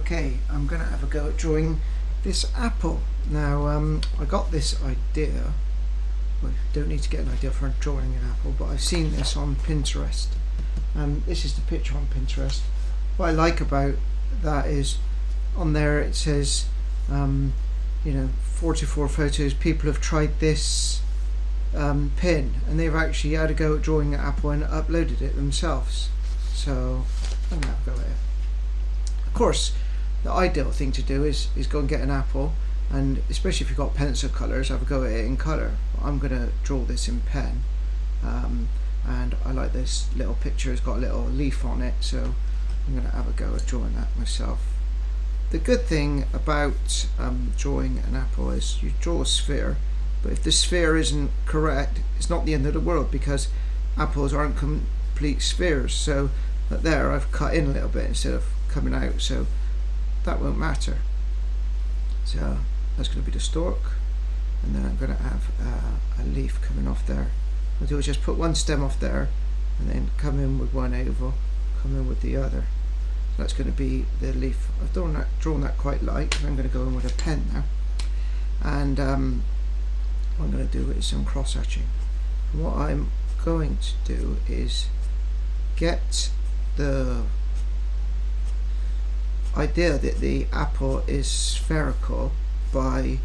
Okay, I'm going to have a go at drawing this apple. Now, I got this idea. Well, you don't need to get an idea for drawing an apple, but I've seen this on Pinterest. This is the picture on Pinterest. What I like about that is on there it says, 44 photos, people have tried this pin, and they've actually had a go at drawing an apple and uploaded it themselves. So I'm going to have a go at it. Of course, the ideal thing to do is go and get an apple, and especially if you've got pencil colours, have a go at it in colour. I'm going to draw this in pen, and I like this little picture. It's got a little leaf on it, so I'm going to have a go at drawing that myself. The good thing about drawing an apple is you draw a sphere, but if the sphere isn't correct, it's not the end of the world, because apples aren't complete spheres. So there I've cut in a little bit instead of coming out, so that won't matter. So that's going to be the stalk, and then I'm going to have a leaf coming off there. What I'll do is just put one stem off there, and then come in with one oval, come in with the other. So that's going to be the leaf. I've drawn that quite light, and I'm going to go in with a pen now. And what I'm going to do is some cross hatching. And what I'm going to do is get the idea that the apple is spherical by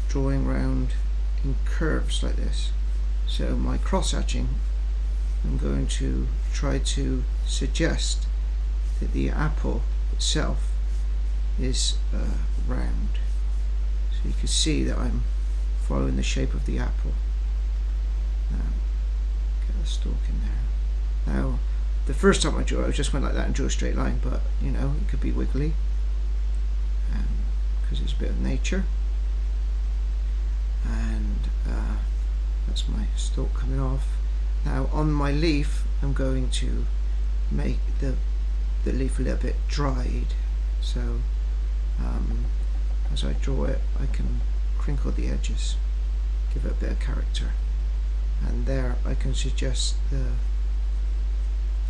drawing round in curves like this. So my cross hatching, I'm going to try to suggest that the apple itself is round. So you can see that I'm following the shape of the apple. Now get the stalk in there. Now the first time I drew it, I just went like that and drew a straight line, but it could be wiggly because it's a bit of nature. And that's my stalk coming off. Now on my leaf, I'm going to make the leaf a little bit dried, so as I draw it, I can crinkle the edges, give it a bit of character, and there I can suggest the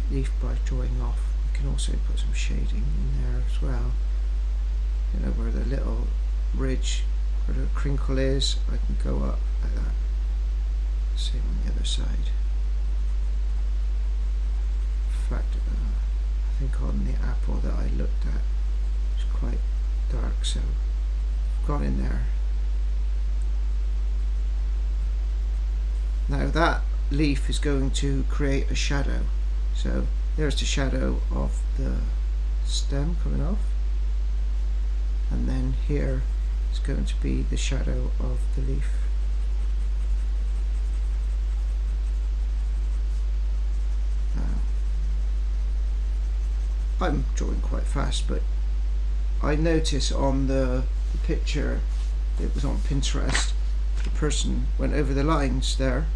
leaf by drawing off. I can also put some shading in there as well, where the little ridge, where the crinkle is, I can go up like that. Same on the other side. In fact, I think on the apple that I looked at, it's quite dark, so I've gone in there. Now that leaf is going to create a shadow. So there's the shadow of the stem coming off, and then here is going to be the shadow of the leaf. I'm drawing quite fast, but I notice on the picture, it was on Pinterest, the person went over the lines there,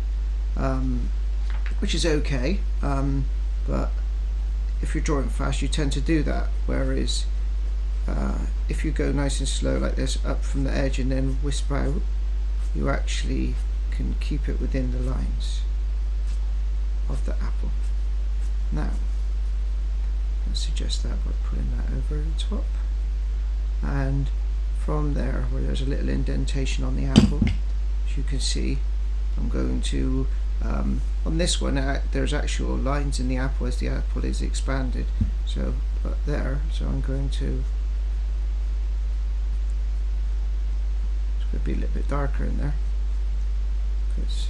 which is okay. But if you're drawing fast, you tend to do that, whereas if you go nice and slow like this, up from the edge and then wisp out, you actually can keep it within the lines of the apple. Now let's suggest that by putting that over the top, and from there where there's a little indentation on the apple, as you can see, I'm going to on this one there's actual lines in the apple as the apple is expanded, so so I'm going to, it's going to be a little bit darker in there because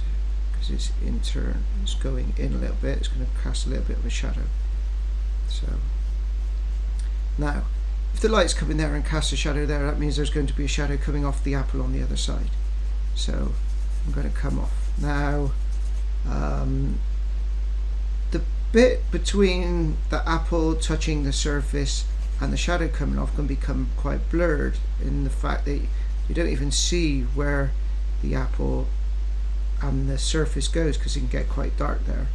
it's going in a little bit, it's going to cast a little bit of a shadow. So now if the lights come in there and cast a shadow there, that means there's going to be a shadow coming off the apple on the other side. So I'm going to come off. Now the bit between the apple touching the surface and the shadow coming off can become quite blurred, in the fact that you don't even see where the apple and the surface goes, because it can get quite dark there.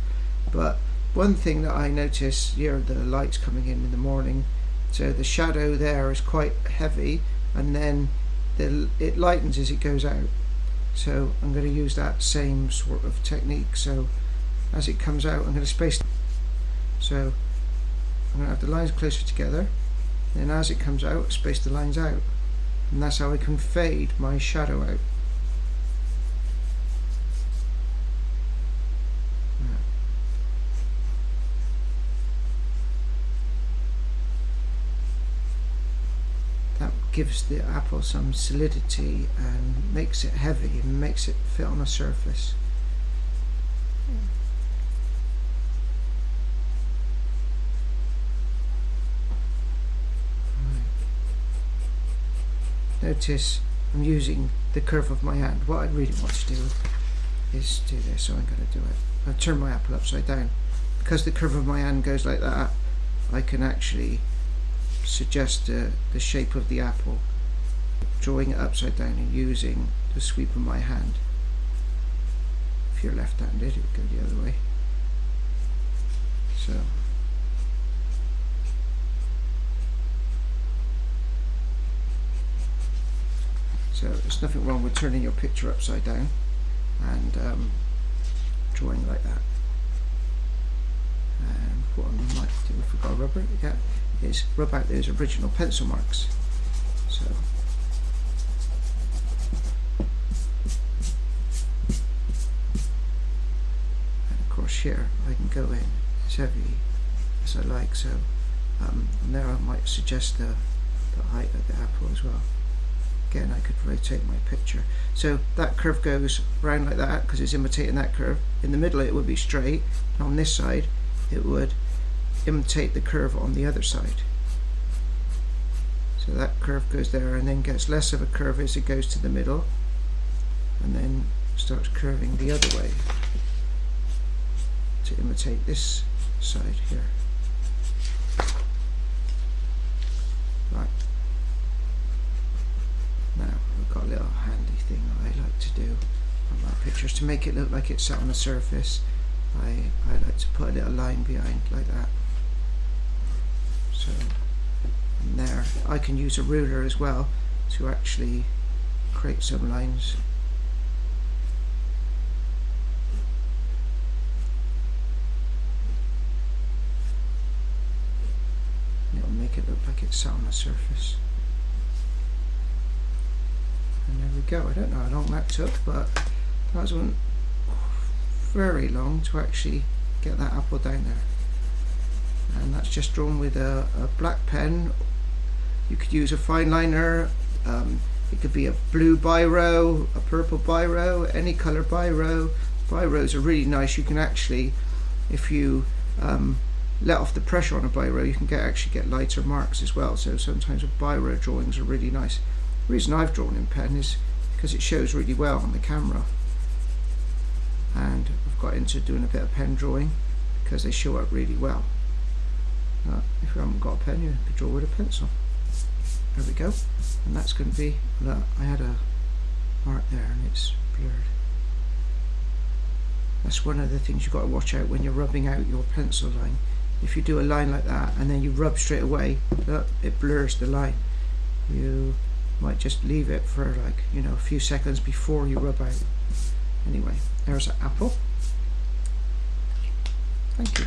But one thing that I notice here, the lights coming in the morning, so the shadow there is quite heavy, and then it lightens as it goes out. So I'm going to use that same sort of technique. So as it comes out, I'm going to space. So I'm going to have the lines closer together, then as it comes out, space the lines out, and that's how I can fade my shadow out. That gives the apple some solidity and makes it heavy and makes it fit on a surface. Notice I'm using the curve of my hand. What I really want to do is do this, so I'm going to do it. I'll turn my apple upside down. Because the curve of my hand goes like that, I can actually suggest the shape of the apple, drawing it upside down and using the sweep of my hand. If you're left-handed, it would go the other way. So there's nothing wrong with turning your picture upside down and drawing like that. And what I might do if we've got a rubber, is rub out those original pencil marks. So and of course here I can go in as heavy as I like. So and there I might suggest the height of the apple as well. Again, I could rotate my picture. So that curve goes round like that because it's imitating that curve. In the middle it would be straight, and on this side it would imitate the curve on the other side. So that curve goes there and then gets less of a curve as it goes to the middle, and then starts curving the other way to imitate this side here. Right. Now we've got a little handy thing I like to do on my pictures to make it look like it's sat on a surface. I like to put a little line behind like that. So and there I can use a ruler as well to actually create some lines. It'll make it look like it's sat on a surface. And there we go. I don't know how long that took, but that wasn't very long to actually get that apple down there. And that's just drawn with a black pen. You could use a fine liner. It could be a blue biro, a purple biro, any colour biro. Biros are really nice. You can actually, if you let off the pressure on a biro, you can actually get lighter marks as well. So sometimes biro drawings are really nice. The reason I've drawn in pen is because it shows really well on the camera, and I've got into doing a bit of pen drawing because they show up really well. If you haven't got a pen, you can draw with a pencil. There we go, and that's going to be, look, I had a mark there and it's blurred. That's one of the things you've got to watch out when you're rubbing out your pencil line. If you do a line like that and then you rub straight away, look, it blurs the line. You might just leave it for like, you know, a few seconds before you rub out. Anyway, there's an apple. Thank you.